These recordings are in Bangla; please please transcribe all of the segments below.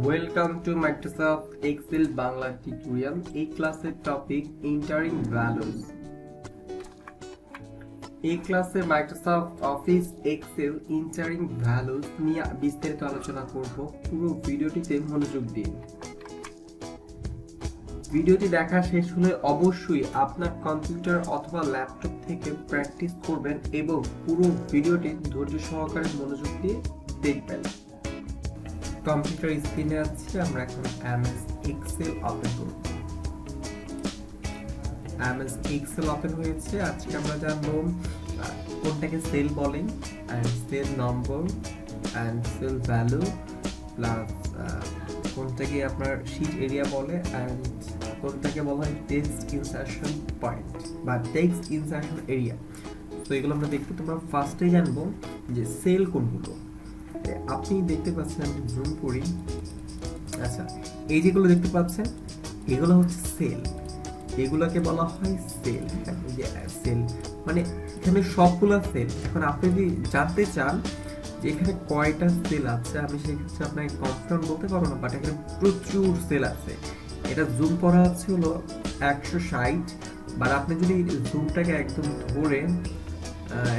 Welcome to Microsoft Excel Bangla tutorial. এই ক্লাসের টপিক entering values. এই ক্লাসে Microsoft office Excel entering values নিয়ে বিস্তারিত আলোচনা করব। পুরো ভিডিওটিতে মনোযোগ দিন। ভিডিওটি দেখা শেষ হলে অবশ্যই আপনার কম্পিউটার অথবা ল্যাপটপ থেকে প্র্যাকটিস করবেন এবং পুরো ভিডিওটি ধৈর্য সহকারে মনোযোগ দিয়ে দেখবেন। কম্পিউটার স্ক্রিনে আছে, আমরা এখন এমএস এক্সেল ওপেন করব। এমএস এক্সেল ওপেন হয়েছে। আজকে আমরা জানবো কোনটাকে সেল বলেন, and cell number and cell value, plus কোনটাকে আপনার শীট এরিয়া বলে, এন্ড কোনটাকে বলা হয় টেক্সট ইনসারশন পয়েন্ট বা টেক্সট ইনসারশন এরিয়া। তো এগুলো আমরা দেখবো। তোমরা ফার্স্টে জানবো যে সেল কোনগুলো। আপনি দেখতে পাচ্ছেন, আমি জুম করি। আচ্ছা, এই যেগুলো দেখতে পাচ্ছেন এগুলো হচ্ছে সেল, এগুলোকে বলা হয় সেল। সেল মানে এখানে সবগুলো সেল। এখন আপনি যদি জানতে চান যে এখানে কয়টা সেল আছে, আমি সেক্ষেত্রে আপনাকে কনফার্ম বলতে পারবো না, বাট এখানে প্রচুর সেল আছে। এটা জুম করা আছে হলো 160, বাট আপনি যদি জুমটাকে একদম ধরে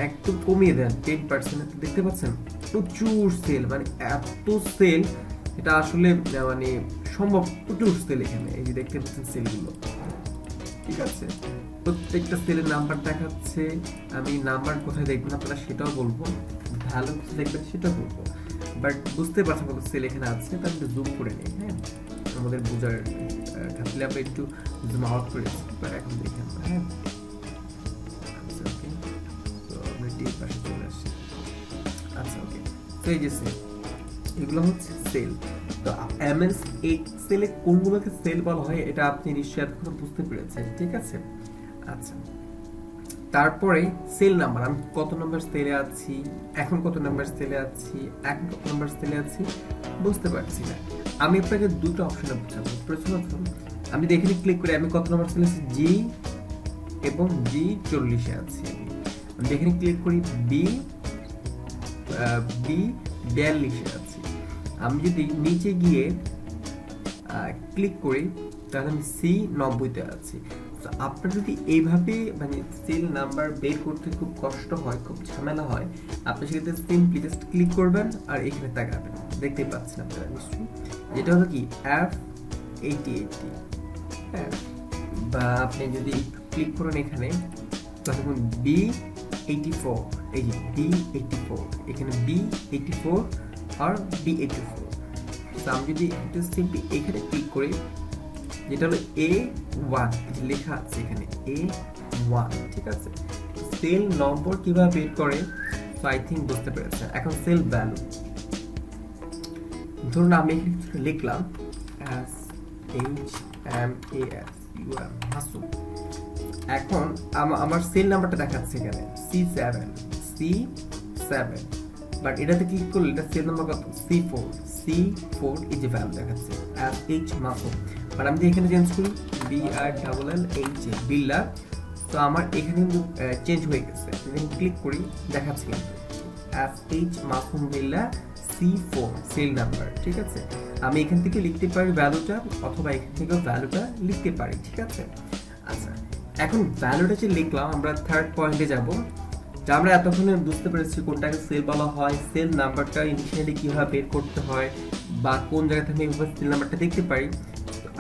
একটু কমিয়ে দেন 10%, দেখতে পাচ্ছেন প্রচুর সেল। মানে এত সেল, এটা আসলে মানে সম্ভব। প্রচুর সেল এখানে, এই যে দেখতে পাচ্ছেন সেলগুলো, ঠিক আছে। প্রত্যেকটা সেলের নাম্বার দেখাচ্ছে। আমি নাম্বার কোথায় দেখবেন আপনারা সেটাও বলবো, ভ্যালু কোথায় দেখবেন সেটাও বলবো, বাট বুঝতে পারছেন কত সেল এখানে আছে। তার একটু জুম করে নিই, হ্যাঁ, আমাদের বোঝার খাতিরে আমরা একটু জুম আউট করেছি। বাট এখন দেখি আমরা, হ্যাঁ, আচ্ছা ওকে। তো আমরা ডিপ পাশে চলে আসি। আচ্ছা ওকে, তো এই যে সেল, এগুলো হচ্ছে সেল। তো এমএস এক্সেলে কোনগুলোকে সেল বলা হয় এটা আপনি নিশ্চয়ই এতক্ষণ বুঝতে পেরেছেন, ঠিক আছে। আচ্ছা, তারপরে সেল নাম্বার, আমি কত নাম্বার সেলে আছি, এখন কত নাম্বার সেলে আছি, এখন কত নাম্বার সেলে আছি বুঝতে পারছি না। আমি আপনাকে দুটো অপশনে বোঝাবো। প্রথমত আমি এখানে ক্লিক করে আমি কত নাম্বার সেলে আছি, জি এবং জি 40-এ আছি। আমি এখানে ক্লিক করি বি 42-এ আছি। আমি যদি নিচে গিয়ে ক্লিক করি তাহলে আমি সি 90-তে আছি। আপনার যদি এইভাবে মানে সেল নাম্বার বের করতে খুব কষ্ট হয়, খুব ঝামেলা হয়, আপনি সেক্ষেত্রে সিম্পলি জাস্ট ক্লিক করবেন আর এখানে তাকাবেন। দেখতে পাচ্ছেন আপনারা নিশ্চয়ই, যেটা হলো কি F8080, হ্যাঁ। বা আপনি যদি ক্লিক করেন এখানে তখন B84, এই যে B84, এখানে B84 আর B84। তো আমি যদি একটু সিম্পলি এখানে ক্লিক করি, যেটা হলো A1 লেখা আছে এখানে A1, ঠিক আছে। সেল নম্বর কিভাবে বের করে, সো আই থিংক বুঝতে পেরেছেন। এখন সেল ভ্যালু, ধরুন আমি এখানে লিখলাম মাসুম। এখন আমার সেল নাম্বারটা দেখাচ্ছে এখানে C7, বাট এটাতে ক্লিক করলে এটা সেল নাম্বার কত, C4, এই যে ভ্যালু দেখাচ্ছে মাসুম। বাট আমি এখানে চেঞ্জ করি BRLLH বিল্লা, তো আমার এখানে কিন্তু চেঞ্জ হয়ে গেছে। ক্লিক করি, দেখাচ্ছে কিন্তু মাসুম বিল্লা C4 সেল নাম্বার, ঠিক আছে। আমি এখান থেকে লিখতে পারি ভ্যালুটা, অথবা এখান থেকে ভ্যালুটা লিখতে পারি, ঠিক আছে। আচ্ছা, এখন ভ্যালুটা যে লিখলাম, আমরা থার্ড পয়েন্টে যাব। যা আমরা এতক্ষণে বুঝতে পেরেছি কোনটাকে সেল বলা হয়, সেল নাম্বারটা ইনিশিয়ালি কিভাবে বের করতে হয়, বা কোন জায়গা থেকে এইভাবে সেল নাম্বারটা দেখতে পারি।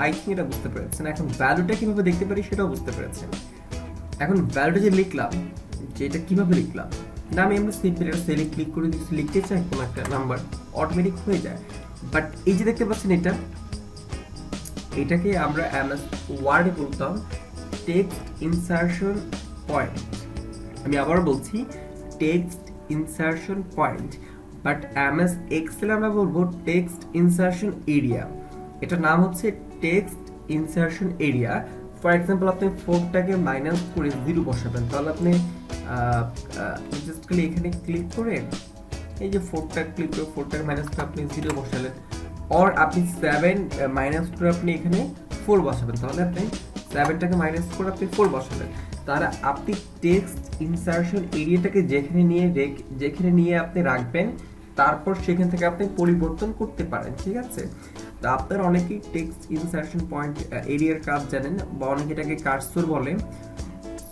আই থিঙ্ক এটা বুঝতে পেরেছেন। এখন ভ্যালুটা কিভাবে দেখতে পারি সেটাও বুঝতে পেরেছেন। এখন ভ্যালুটা যে লিখলাম, যে এটা কিভাবে লিখলাম, না আমি আমরা সিম্পলি একটা সেলে ক্লিক করে লিখতে চাই কোনো একটা নাম্বার, অটোমেটিক হয়ে যায়। বাট এই যে দেখতে পাচ্ছেন এটাকে আমরা এমএস ওয়ার্ডে বলতাম টেক্সট ইনসারশন পয়েন্ট। আমি আবার বলছি text insertion point, but MS Excel আমরা বলবো টেক্সট ইনসারশন এরিয়া। এটার নাম হচ্ছে text insertion area. For example, আপনি 4টাকে মাইনাস করে 0 বসাবেন, তাহলে আপনি জাস্ট এখানে ক্লিক করে এই যে 4টা ক্লিক করে 4টাকে মাইনাস করে আপনি 0 বসালেন, অর আপনি 7 মাইনাস করে আপনি এখানে 4 বসাবেন, তাহলে আপনি 7টাকে মাইনাস করে আপনি 4 বসালেন। তাহলে আপনি টেক্সট ইনসারশন এরিয়াটাকে যেখানে নিয়ে আপনি রাখবেন তারপর সেখান থেকে আপনি পরিবর্তন করতে পারেন, ঠিক আছে। তো আপনার অনেকেই টেক্সট ইনসার্শন পয়েন্ট এরিয়ার কাজ জানেন, বা অনেকে এটাকে কার্সর বলে।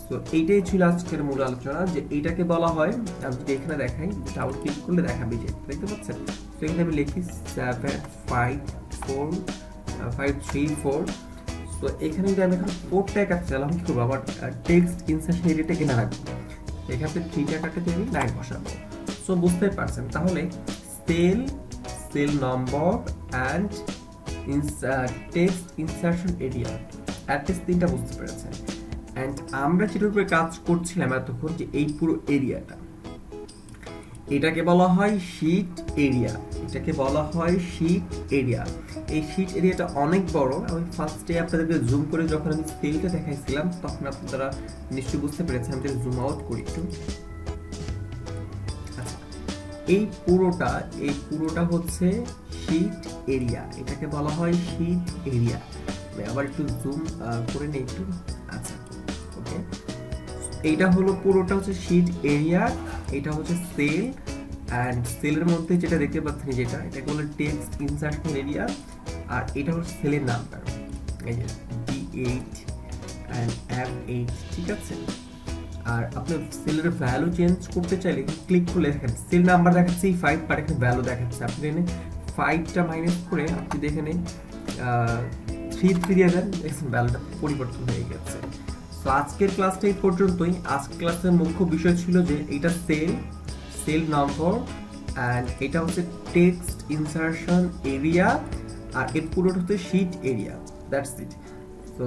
তো এইটাই ছিল আজকের মূল আলোচনা, যে এইটাকে বলা হয়, আমি যদি এখানে দেখাই, ডাবল ক্লিক করলে দেখাবে, যে দেখতে পাচ্ছেন। তো এখানে আমি লিখি 754 তো এখানে যদি আমি এখন 4 টাকা চাইলাম, কি করবো, আবার টেক্সট ইনসার্শন এরিয়াটা কিনা রাখবো, এখানে 3 টাকাটা দিয়ে 9 বসাবো। সো বুঝতে পারছেন, তাহলে cell number and text insertion area, at least 3টা বুঝতে পেরেছেন। অ্যান্ড আমরা যেটার উপরে কাজ করছিলাম এতক্ষণ, যে এই পুরো এরিয়াটা, এটাকে বলা হয় শীট এরিয়া, এটাকে বলা হয় শীট এরিয়া। এই শীট এরিয়াটা অনেক বড়। আমি ফার্স্টে আপনাদেরকে জুম করে যখন আমি সেলটা দেখাইছিলাম, তখন আপনারা নিশ্চয়ই বুঝতে পেরেছেন। আমি জুম আউট করি একটু। আচ্ছা, এই পুরোটা হচ্ছে শীট এরিয়া, এটাকে বলা হয় শীট এরিয়া। আমি আবার একটু জুম করে নিই একটু। আচ্ছা, ওকে, এইটা হলো পুরোটা হচ্ছে শীট এরিয়া, এটা হচ্ছে সেল, অ্যান্ড সেলের মধ্যে যেটা দেখতে পাচ্ছেন, যেটা এটাকে বলে টেক্সট ইনসার্শন এরিয়া, আর এটা হচ্ছে সেলের নাম্বার, এই যে D8 অ্যান্ড F8, ঠিক আছে। আর আপনি সেলের ভ্যালু চেঞ্জ করতে চাইলে ক্লিক করলে দেখেন সেল নাম্বার দেখাচ্ছে 5, বাট এখানে ভ্যালু দেখাচ্ছে। আপনি এখানে 5টা মাইনাস করে আপনি এখানে 3 দিয়ে দেন, দেখছেন ভ্যালুটা পরিবর্তন হয়ে গেছে। তো আজকের ক্লাসটা এই পর্যন্তই। আজকের ক্লাসের মুখ্য বিষয় ছিল যে এটা সেল নম্বর, অ্যান্ড এটা হচ্ছে টেক্সট ইনসার্শন এরিয়া, আর এর পুরোটা হচ্ছে sheet area. That's it. So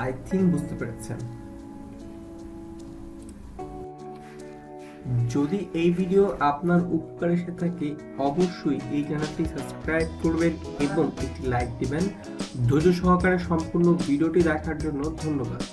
I think বুঝতে পেরেছেন। যদি এই ভিডিও আপনার উপকার এসে থাকে, অবশ্যই এই চ্যানেলটি সাবস্ক্রাইব করবেন এবং একটি লাইক দিবেন। ধৈর্য সহকারে সম্পূর্ণ ভিডিওটি দেখার জন্য ধন্যবাদ।